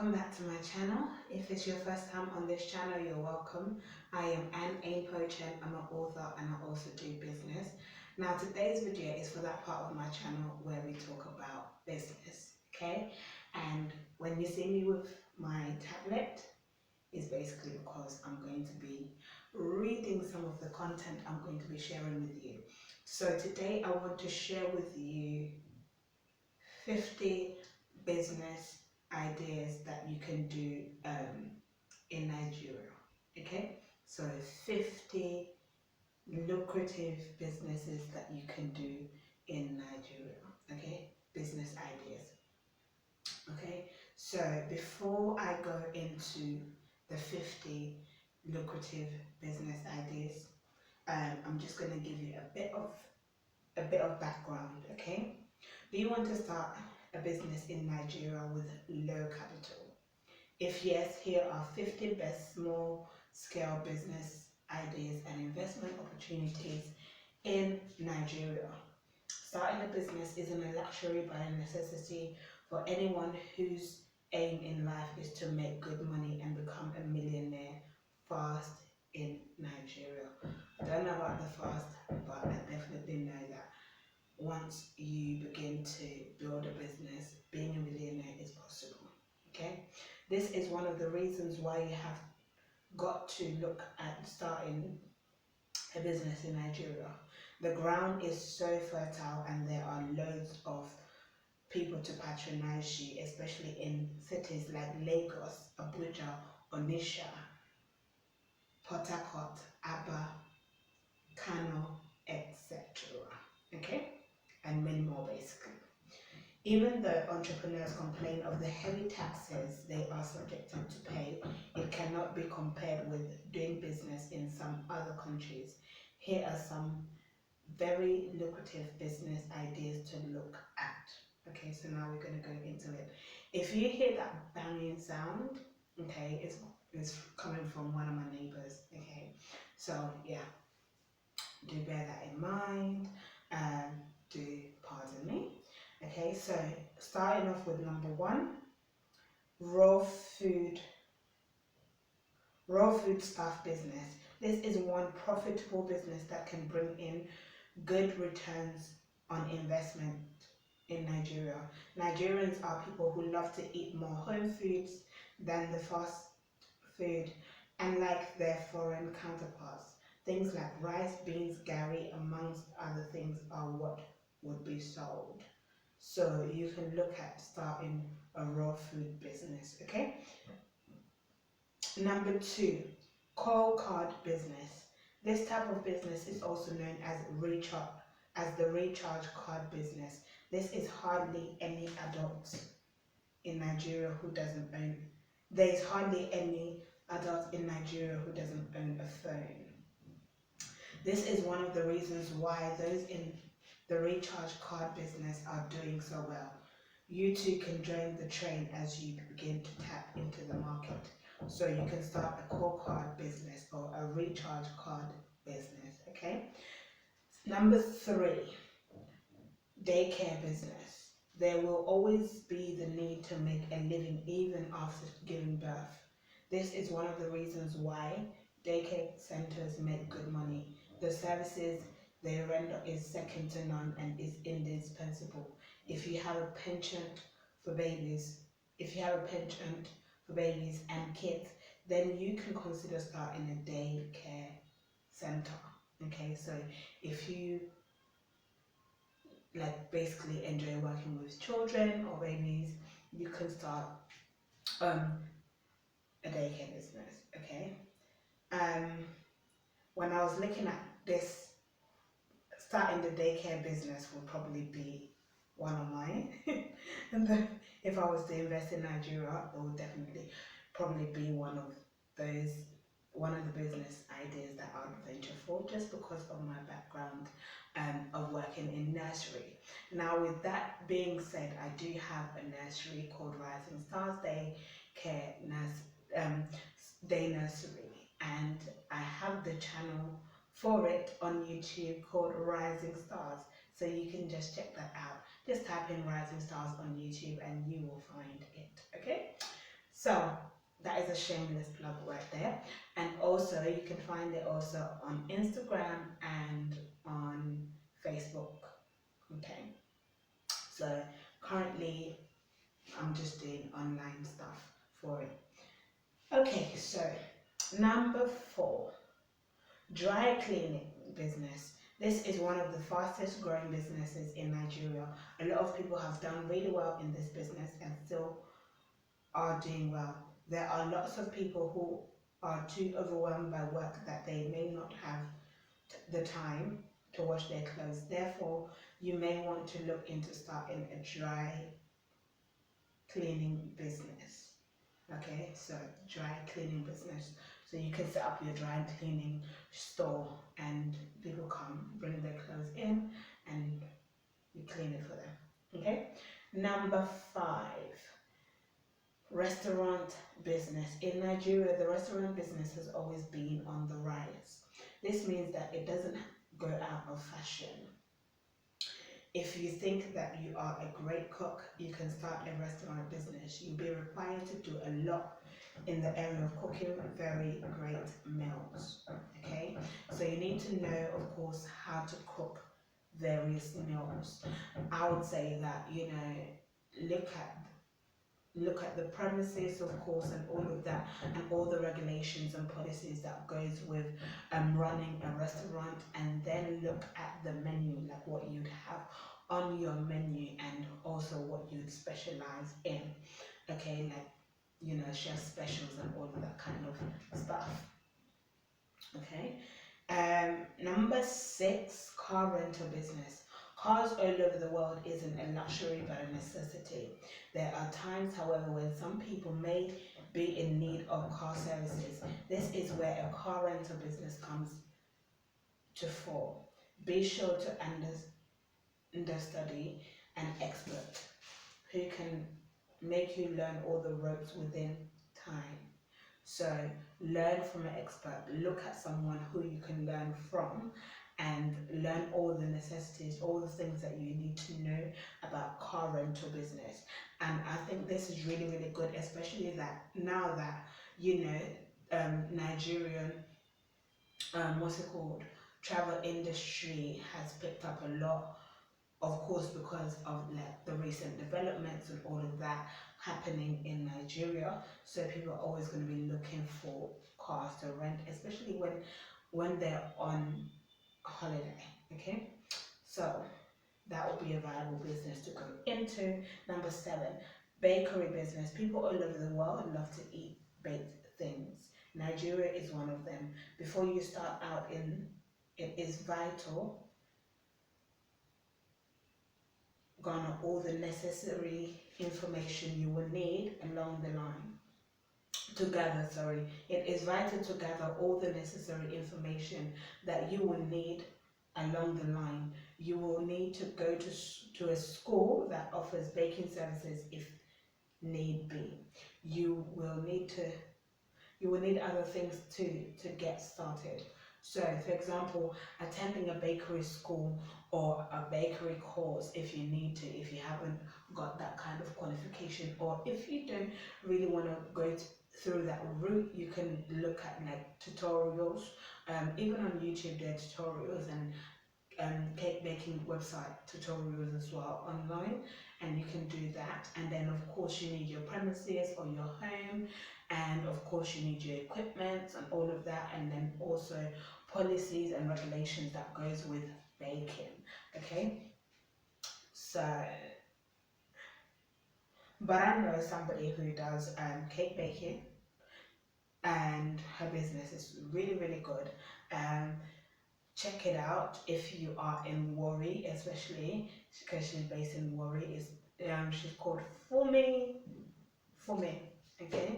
Welcome back to my channel. If it's your first time on this channel, you're welcome. I am A.H.P. I'm an author and I also do business. Now today's video is for that part of my channel where we talk about business, okay? And when you see me with my tablet, it's basically because I'm going to be reading some of the content I'm going to be sharing with you. So today I want to share with you 50 business ideas that you can do in Nigeria. Okay, so 50 lucrative businesses that you can do in Nigeria. Okay, business ideas. Okay, so before I go into the 50 lucrative business ideas, I'm just going to give you a bit of background. Okay, do you want to start a business in Nigeria with low capital? If yes, here are 50 best small scale business ideas and investment opportunities in Nigeria. Starting a business isn't a luxury but a necessity for anyone whose aim in life is to make good money and become a millionaire fast in Nigeria. I don't know about the fast, but I definitely know that once you begin to build a business, being a millionaire is possible. Okay, this is one of the reasons why you have got to look at starting a business in Nigeria. The ground is so fertile and there are loads of people to patronize you, especially in cities like Lagos, Abuja, Onitsha, Port Harcourt, Aba, Kano, etc. Okay, and many more basically. Even though entrepreneurs complain of the heavy taxes they are subjected to pay, it cannot be compared with doing business in some other countries. Here are some very lucrative business ideas to look at. Okay, so now we're going to go into it. If you hear that banging sound, okay, it's coming from one of my neighbors. Okay, so yeah, do bear that in mind. Do pardon me. Okay, so starting off with number one, raw food stuff business. This is one profitable business that can bring in good returns on investment in Nigeria. Nigerians are people who love to eat more home foods than the fast food, unlike their foreign counterparts. Things like rice, beans, gari, amongst other things are what would be sold. So you can look at starting a raw food business, okay? Number two, call card business. This type of business is also known as the recharge card business. This is hardly any adult in Nigeria who doesn't own. There is hardly any adult in Nigeria who doesn't own a phone. This is one of the reasons why those in the recharge card business are doing so well. You too can join the train as you begin to tap into the market. So you can start a call card business or a recharge card business, okay? Number three, daycare business. There will always be the need to make a living even after giving birth. This is one of the reasons why daycare centers make good money. The services they render is second to none and is indispensable. If you have a penchant for babies, and kids, then you can consider starting a daycare center. Okay, so if you basically enjoy working with children or babies, you can start a daycare business. Okay. When I was looking at this, starting the daycare business would probably be one of mine. And then if I was to invest in Nigeria, it would definitely probably be one of the business ideas that I would venture for, just because of my background of working in nursery. Now, with that being said, I do have a nursery called Rising Stars Daycare Day Nursery, and I have the channel for it on YouTube called Rising Stars. So you can just check that out. Just type in Rising Stars on YouTube and you will find it. Okay. So that is a shameless plug right there. And also you can find it also on Instagram and on Facebook. Okay. So currently I'm just doing online stuff for it. Okay, so number 4, dry cleaning business. This is one of the fastest growing businesses in Nigeria. A lot of people have done really well in this business and still are doing well. There are lots of people who are too overwhelmed by work that they may not have the time to wash their clothes. Therefore, you may want to look into starting a dry cleaning business. Okay, so dry cleaning business. So you can set up your dry cleaning store and people come, bring their clothes in and you clean it for them. Okay, number 5, restaurant business. In Nigeria, the restaurant business has always been on the rise. This means that it doesn't go out of fashion. If you think that you are a great cook, you can start a restaurant business. You'll be required to do a lot in the area of cooking very great meals. Okay, so you need to know, of course, how to cook various meals. I would say that, look at the premises, of course, and all of that, and all the regulations and policies that goes with running a restaurant, and then look at the menu, like what you'd have on your menu, and also what you'd specialize in. Okay, like chef specials and all of that kind of stuff. Okay. Number 6, car rental business. Cars all over the world isn't a luxury but a necessity. There are times, however, when some people may be in need of car services. This is where a car rental business comes to fall. Be sure to understudy an expert who can make you learn all the ropes within time. So learn from an expert, look at someone who you can learn from and learn all the necessities, all the things that you need to know about car rental business. And I think this is really, really good, especially that now that, Nigerian, what's it called, travel industry has picked up a lot, of course, because of like the recent developments and all of that happening in Nigeria. So people are always going to be looking for cars to rent, especially when they're on holiday. Okay, so that will be a viable business to go into. Number 7, bakery business. People all over the world love to eat baked things. Nigeria is one of them. Before you start out it is vital garner all the necessary information you will need along the line to gather, sorry. It is vital to gather all the necessary information that you will need along the line. You will need to go to a school that offers baking services if need be. You will need other things to get started. So, for example, attending a bakery school or a bakery course if you need to, if you haven't got that kind of qualification, or if you don't really want to go through that route, you can look at like tutorials. Even on YouTube, there are tutorials and cake baking website tutorials as well online, and you can do that. And then of course you need your premises or your home, and of course you need your equipment and all of that, and then also policies and regulations that goes with baking. Okay, so but I know somebody who does cake baking, and her business is really, really good. um Check it out if you are in Warri, especially because she's based in Warri. Is She's called Fumi. Okay.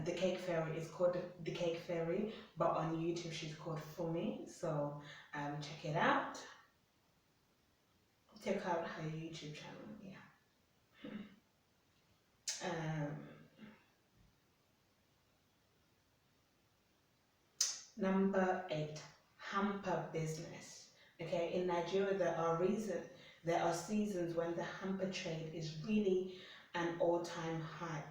The Cake Fairy is called the Cake Fairy, but on YouTube she's called Fumi. So check it out. Check out her YouTube channel. Yeah. Um, Number 8, hamper business. Okay, in Nigeria there are seasons when the hamper trade is really an all-time high.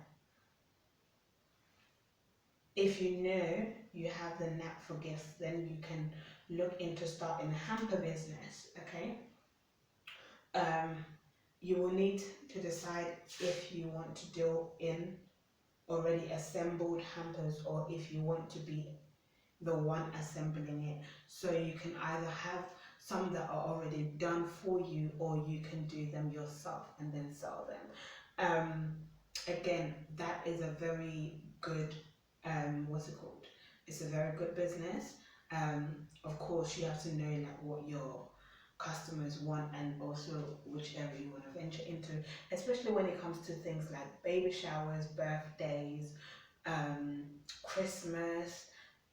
if you know you have the knack for gifts, then you can look into starting a hamper business. Okay. Um, you will need to decide if you want to deal in already assembled hampers or if you want to be the one assembling it. So you can either have some that are already done for you, or you can do them yourself and then sell them. Again, that is a very good, what's it called? It's a very good business. Of course, you have to know like what your customers want and also which area you want to venture into, especially when it comes to things like baby showers, birthdays, um, Christmas.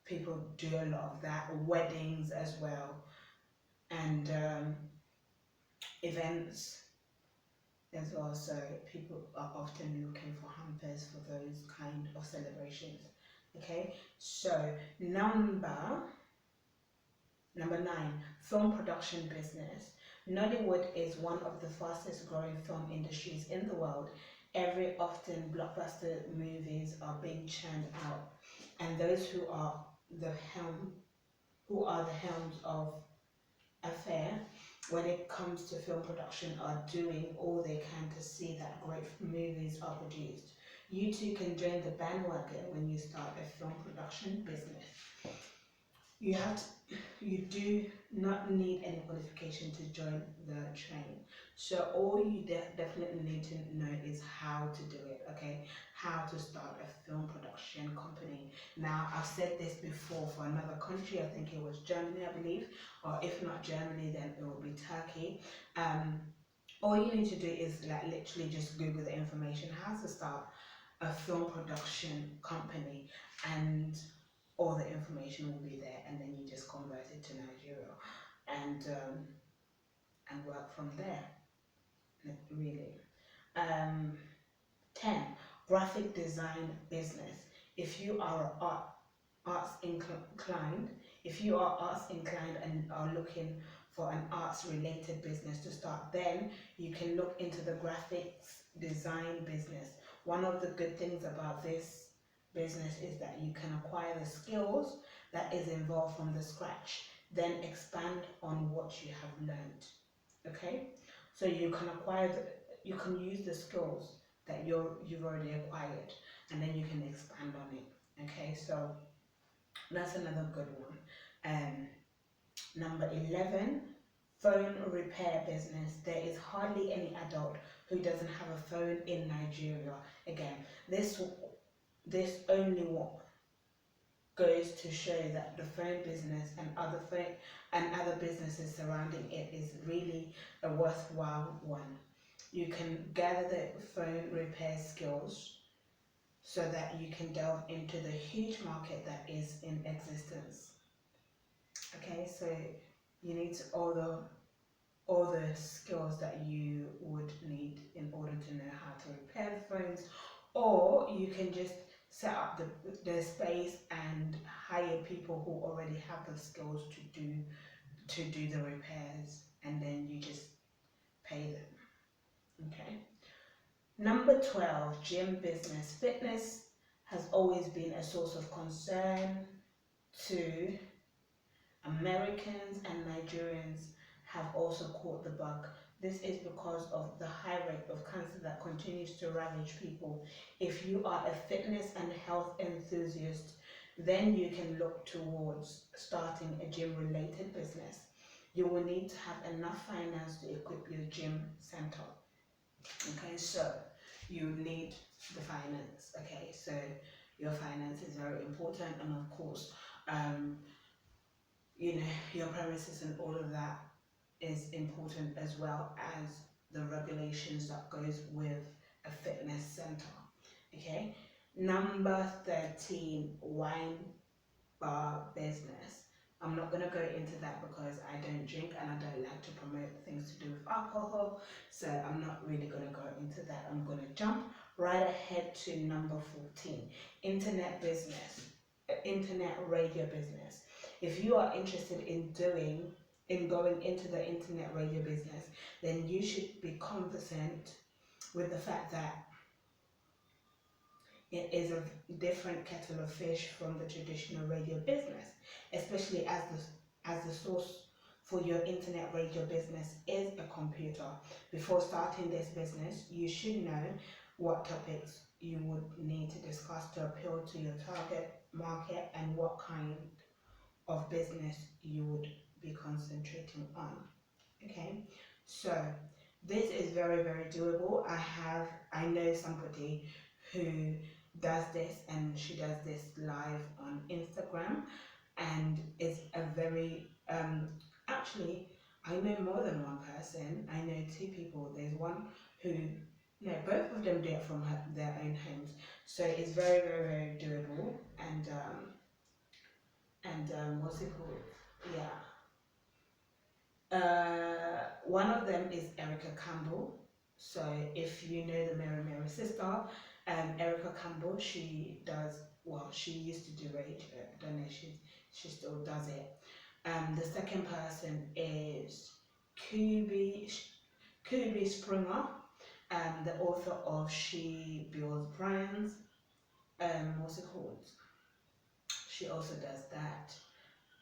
People do a lot of that, weddings as well, and events as well. So people are often looking for hampers for those kind of celebrations. Okay, so number 9, film production business. Nollywood is one of the fastest growing film industries in the world. Every often blockbuster movies are being churned out, and those the helm who are the helms of affair when it comes to film production are doing all they can to see that great movies are produced. You too can join the bandwagon when you start a film production business. You have to, you do not need any qualification to join the train. So all you definitely need to know is how to do it, okay? How to start a film production company. Now, I've said this before for another country, I think it was Germany, I believe, or if not Germany, then it will be Turkey. All you need to do is like literally just Google the information, how to start a film production company, and all the information will be there, and then you just convert it to Nigeria and work from there. Really. Um, 10. Graphic design business. If you are arts inclined, if you are arts inclined and are looking for an arts related business to start, then you can look into the graphics design business. One of the good things about this business is that you can acquire the skills that is involved from the scratch, then expand on what you have learned. Okay, so you can you can use the skills that you've already acquired, and then you can expand on it. Okay, so that's another good one. Number 11, phone repair business. There is hardly any adult who doesn't have a phone in Nigeria. Again, this only goes to show that the phone business and other businesses surrounding it is really a worthwhile one. You can gather the phone repair skills so that you can delve into the huge market that is in existence. Okay, so you need all the skills that you would need in order to know how to repair the phones, or you can just set up the space and hire people who already have the skills to do the repairs, and then you just pay them. Okay. Number 12, gym business. Fitness has always been a source of concern to Americans, and Nigerians have also caught the bug. This is because of the high rate of cancer that continues to ravage people. If you are a fitness and health enthusiast, then you can look towards starting a gym related business. You will need to have enough finance to equip your gym center. Okay, so you need the finance. Okay, so your finance is very important, and of course, um, you know, your premises and all of that is important, as well as the regulations that goes with a fitness center. Okay, number 13, wine bar business. I'm not going to go into that because I don't drink and I don't like to promote things to do with alcohol, so I'm not really going to go into that. I'm going to jump right ahead to number 14, internet business, internet radio business. If you are interested in going into the internet radio business, then you should be conversant with the fact that it is a different kettle of fish from the traditional radio business, especially as the source for your internet radio business is a computer. Before starting this business, you should know what topics you would need to discuss to appeal to your target market and what kind of business you would be concentrating on. Okay, so this is very, very doable. I know somebody who does this, and she does this live on Instagram, and it's a very actually, I know more than one person. I know two people. There's one who, no, both of them do it from their own homes, so it's very, very, very doable. And what's it called? Yeah. One of them is Erica Campbell. So if you know the Mary Mary sister, Erica Campbell, she does, well, she used to do rage. I don't know if she still does it. The second person is Kubi Kubi Springer, the author of She Builds Brands. What's it called? She also does that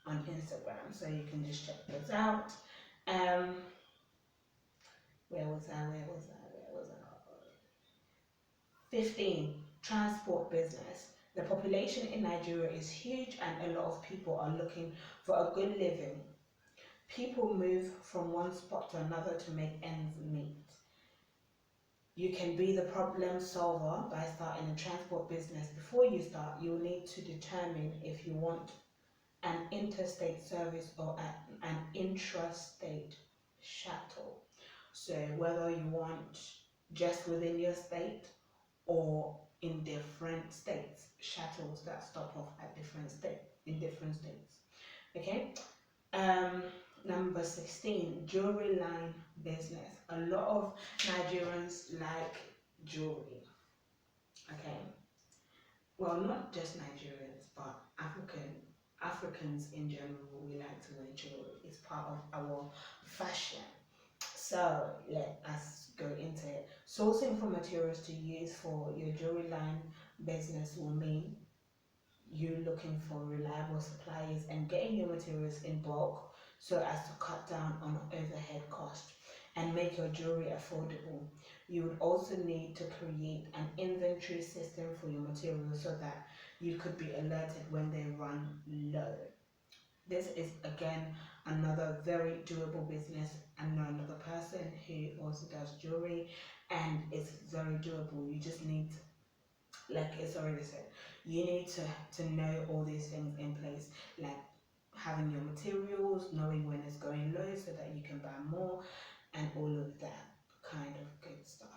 on Instagram, so you can just check those out. Um, where was I? Where was I? Where was I? 15. Transport business. The population in Nigeria is huge and a lot of people are looking for a good living. People move from one spot to another to make ends meet. You can be the problem solver by starting a transport business. Before you start, you'll need to determine if you want an interstate service or an intrastate shuttle. So whether you want just within your state or in different states, shuttles that stop off at different states. Okay. Um, Number 16, jewelry line business. A lot of Nigerians like jewelry. Okay. Well, not just Nigerians, but Africans in general. We like to wear jewelry. It's part of our fashion. So let us go into it. Sourcing for materials to use for your jewelry line business will mean you looking for reliable suppliers and getting your materials in bulk so as to cut down on overhead cost and make your jewelry affordable. You would also need to create an inventory system for your materials so that you could be alerted when they run low. This is again another very doable business. I know another person who also does jewelry and it's very doable. You just need, like it's already said, you need to know all these things in place, like having your materials, knowing when it's going low so that you can buy more and all of that kind of good stuff.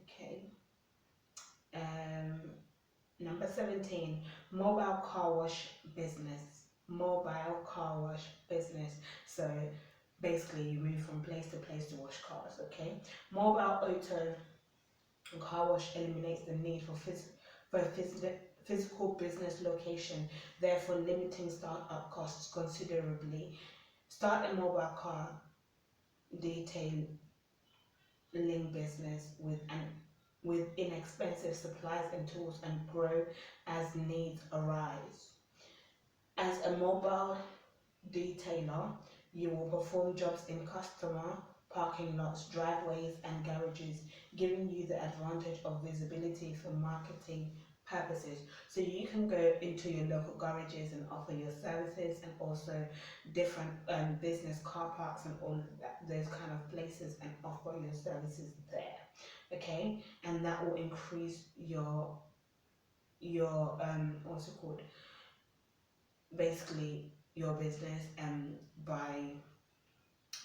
Okay. Number 17, mobile car wash business. Mobile car wash business. So basically you move from place to place to wash cars, okay? Mobile auto car wash eliminates the need for physical business location, therefore limiting startup costs considerably. Start a mobile car detailing business with inexpensive supplies and tools and grow as needs arise. As a mobile detailer, you will perform jobs in customer parking lots, driveways, and garages, giving you the advantage of visibility for marketing purposes. So you can go into your local garages and offer your services, and also different business car parks and all of that, those kind of places, and offer your services there. Okay, and that will increase your what's it called? Basically, your business by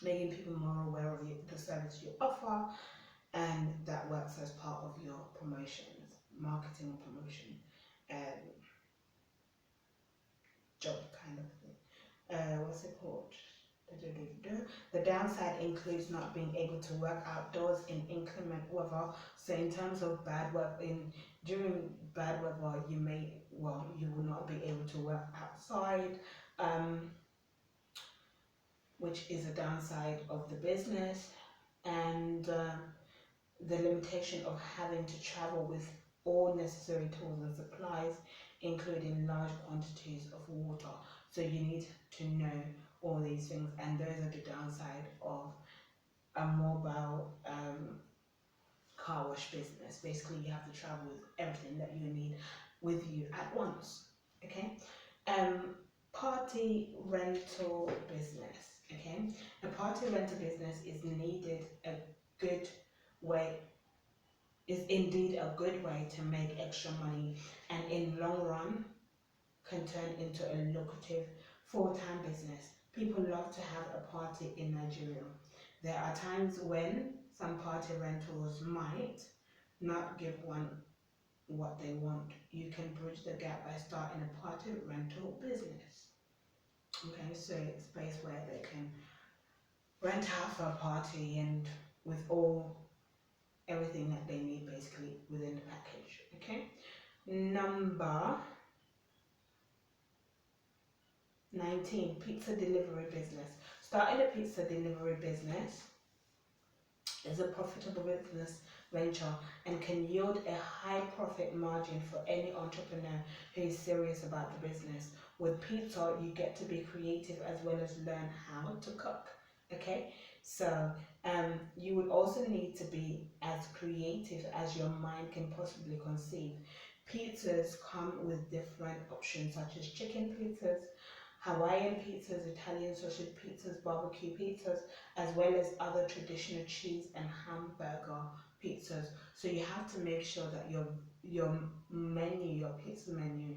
making people more aware of the service you offer, and that works as part of your promotions, marketing and promotion job kind of thing. What's it called? The downside includes not being able to work outdoors in inclement weather. So in terms of bad weather, during bad weather, you will not be able to work outside, which is a downside of the business, and the limitation of having to travel with all necessary tools and supplies, including large quantities of water. So you need to know all these things, and those are the downside of a mobile car wash business. Basically, you have to travel with everything that you need with you at once. Okay. Um, Party rental business. Okay, a party rental business is needed a good way is indeed a good way to make extra money, and in long run can turn into a lucrative full-time business. People love to have a party in Nigeria. There are times when some party rentals might not give one what they want. You can bridge the gap by starting a party rental business. Okay, so it's a place where they can rent out for a party and with all everything that they need basically within the package. Okay, number 19, pizza delivery business. Starting a pizza delivery business is a profitable business venture and can yield a high profit margin for any entrepreneur who is serious about the business. With pizza, you get to be creative as well as learn how to cook. Okay, so you would also need to be as creative as your mind can possibly conceive. Pizzas come with different options such as chicken pizzas, Hawaiian pizzas, Italian sausage pizzas, barbecue pizzas, as well as other traditional cheese and hamburger pizzas. So you have to make sure that your menu, your pizza menu,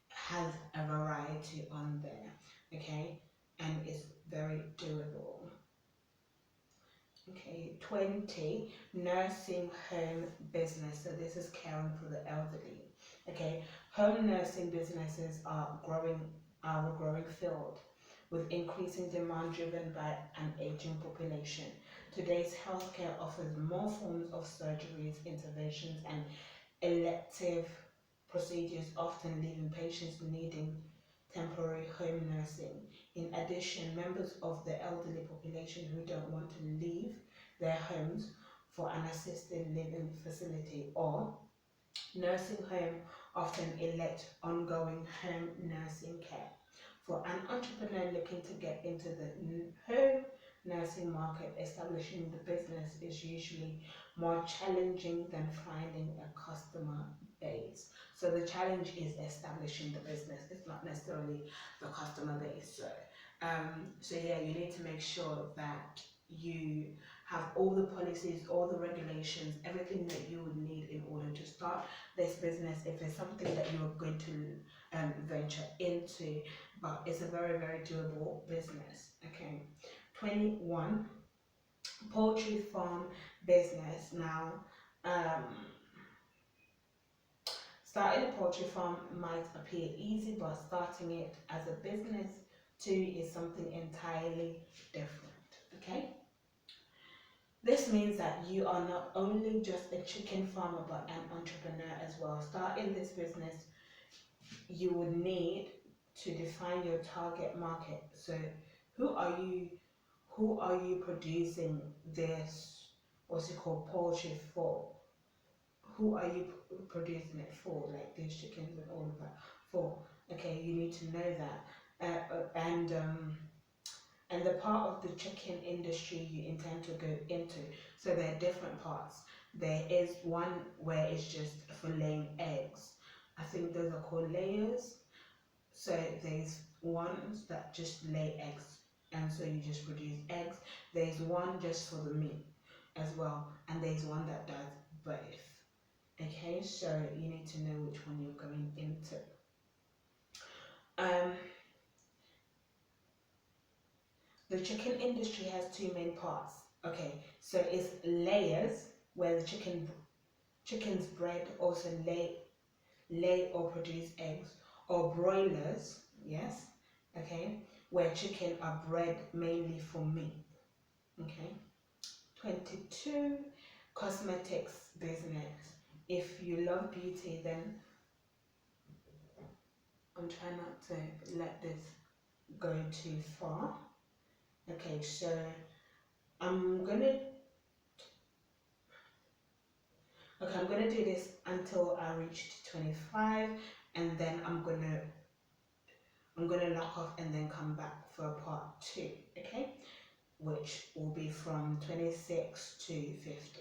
has a variety on there, okay, and it's very doable. Okay, 20, nursing home business. So this is caring for the elderly. Okay, home nursing businesses are a growing field with increasing demand driven by an aging population. Today's healthcare offers more forms of surgeries, interventions, and elective procedures, often leaving patients needing temporary home nursing. In addition, members of the elderly population who don't want to leave their homes for an assisted living facility or nursing home often elect ongoing home nursing care. For an entrepreneur looking to get into the home nursing market, establishing the business is usually more challenging than finding a customer base. So the challenge is establishing the business. It's not necessarily the customer base. So yeah, you need to make sure that you have all the policies, all the regulations, everything that you would need in order to start this business if it's something that you're going to venture into, but it's a very, very doable business. Okay, 21, poultry farm business. Now, starting a poultry farm might appear easy, but starting it as a business too is something entirely different. Okay, this means that you are not only just a chicken farmer but an entrepreneur as well. Starting this business, you would need to define your target market. So who are you producing this, what's it called, poultry for? Who are you producing it for, like these chickens and all of that for? Okay, you need to know that. And the part of the chicken industry you intend to go into. So there are different parts. There is one where it's just for laying eggs. I think those are called layers. So there's ones that just lay eggs, and so you just produce eggs. There's one just for the meat as well, and there's one that does both. Okay, so you need to know which one you're going into. The chicken industry has two main parts. Okay, so it's layers where the chicken's bred also lay or produce eggs, or broilers, yes, okay, where chicken are bred mainly for meat. Okay, 22, cosmetics business. If you love beauty, then I'm trying not to let this go too far. Okay, so I'm Okay, I'm gonna do this until I reach 25, and then I'm gonna lock off and then come back for part 2, okay? Which will be from 26 to 50.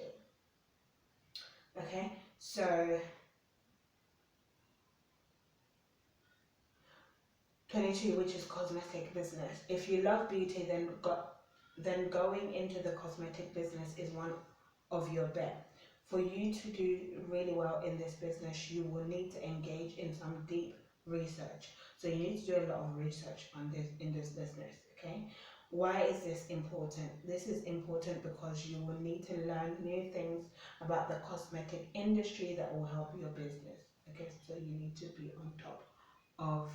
Okay, so 22, which is cosmetic business. If you love beauty, then going into the cosmetic business is one of your bet. For you to do really well in this business, you will need to engage in some deep research. So you need to do a lot of research on this in this business, okay? Why is this important? This is important because you will need to learn new things about the cosmetic industry that will help your business. Okay, so you need to be on top of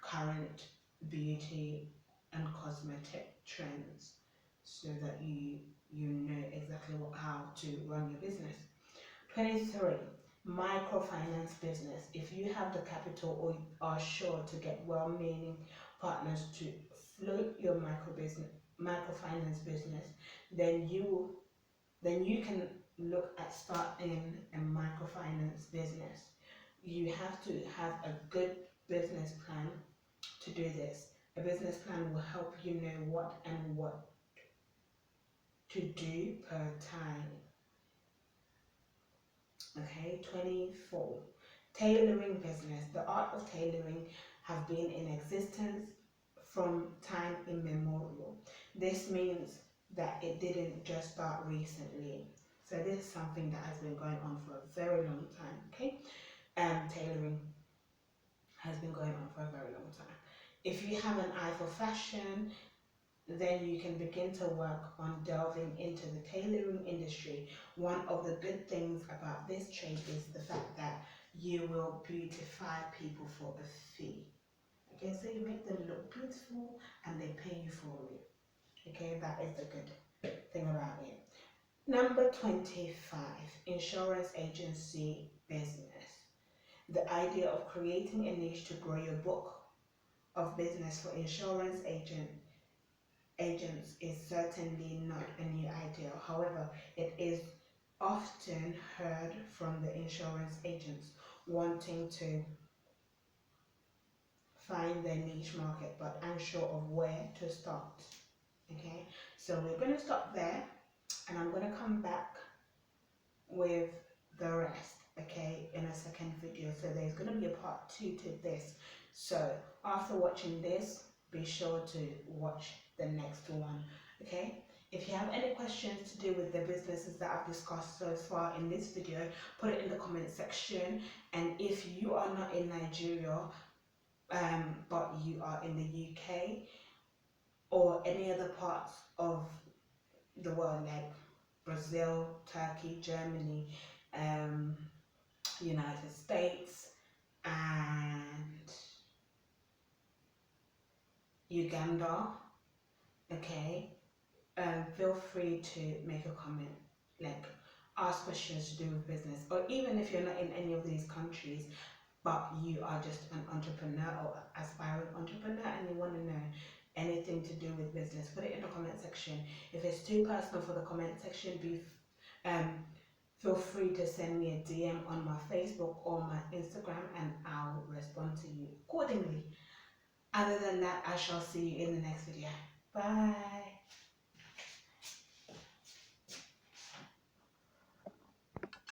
current beauty and cosmetic trends so that you know exactly how to run your business. 23, microfinance business. If you have the capital or are sure to get well-meaning partners to float your microfinance business, then you can look at starting a microfinance business. You have to have a good business plan to do this. A business plan will help you know what to do per time. Okay, 24. Tailoring business. The art of tailoring have been in existence from time immemorial. This means that it didn't just start recently. So this is something that has been going on for a very long time. Okay, tailoring has been going on for a very long time. If you have an eye for fashion, then you can begin to work on delving into the tailoring industry. One of the good things about this trade is the fact that you will beautify people for a fee. Okay, so you make them look beautiful and they pay you for it. Okay, that is the good thing about it. Number 25, insurance agency business. The idea of creating a niche to grow your book of business for insurance agents is certainly not a new idea. However, it is often heard from the insurance agents wanting to find their niche market but unsure of where to start. Okay, so we're going to stop there and I'm going to come back with the rest, okay, in a second video. So there's going to be a part 2 to this. So after watching this, be sure to watch the next one, okay? If you have any questions to do with the businesses that I've discussed so far in this video, put it in the comment section. And if you are not in Nigeria, but you are in the UK or any other parts of the world like Brazil, Turkey, Germany, United States, and Uganda, okay, feel free to make a comment, like ask questions to do with business, or even if you're not in any of these countries, but you are just an entrepreneur or aspiring entrepreneur and you want to know anything to do with business, put it in the comment section. If it's too personal for the comment section, feel free to send me a DM on my Facebook or my Instagram and I'll respond to you accordingly. Other than that, I shall see you in the next video. Bye.